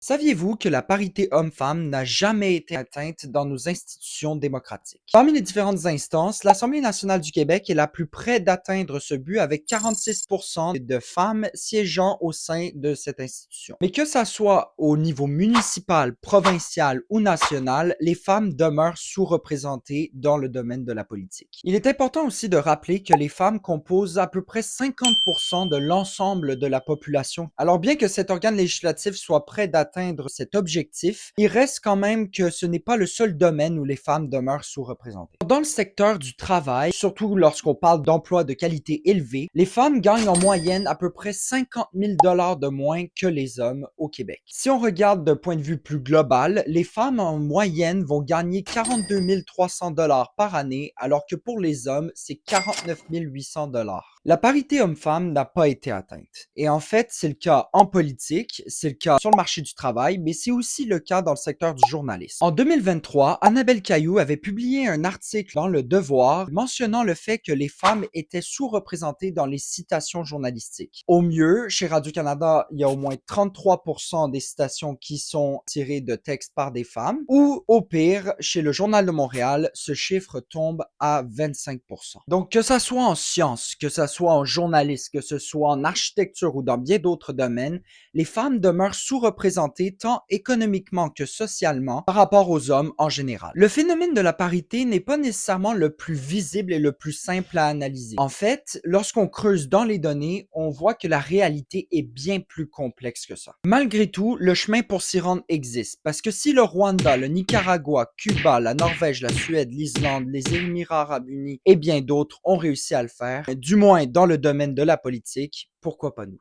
Saviez-vous que la parité homme-femme n'a jamais été atteinte dans nos institutions démocratiques? Parmi les différentes instances, l'Assemblée nationale du Québec est la plus près d'atteindre ce but avec 46% de femmes siégeant au sein de cette institution. Mais que ça soit au niveau municipal, provincial ou national, les femmes demeurent sous-représentées dans le domaine de la politique. Il est important aussi de rappeler que les femmes composent à peu près 50% de l'ensemble de la population. Alors bien que cet organe législatif soit près d'atteindre cet objectif, il reste quand même que ce n'est pas le seul domaine où les femmes demeurent sous-représentées. Dans le secteur du travail, surtout lorsqu'on parle d'emplois de qualité élevée, les femmes gagnent en moyenne à peu près 50 000 de moins que les hommes au Québec. Si on regarde d'un point de vue plus global, les femmes en moyenne vont gagner 42 300 par année, alors que pour les hommes, c'est 49 800 La parité homme-femme n'a pas été atteinte. Et en fait, c'est le cas en politique, c'est le cas sur le marché du travail, mais c'est aussi le cas dans le secteur du journalisme. En 2023, Annabelle Caillou avait publié un article dans Le Devoir mentionnant le fait que les femmes étaient sous-représentées dans les citations journalistiques. Au mieux, chez Radio-Canada, il y a au moins 33% des citations qui sont tirées de textes par des femmes, ou au pire, chez le Journal de Montréal, ce chiffre tombe à 25%. Donc, que ça soit en sciences, que ça soit en journalisme, que ce soit en architecture ou dans bien d'autres domaines, les femmes demeurent sous-représentées tant économiquement que socialement par rapport aux hommes en général. Le phénomène de la parité n'est pas nécessairement le plus visible et le plus simple à analyser. En fait, lorsqu'on creuse dans les données, on voit que la réalité est bien plus complexe que ça. Malgré tout, le chemin pour s'y rendre existe, parce que si le Rwanda, le Nicaragua, Cuba, la Norvège, la Suède, l'Islande, les Émirats arabes unis et bien d'autres ont réussi à le faire, du moins dans le domaine de la politique, pourquoi pas nous?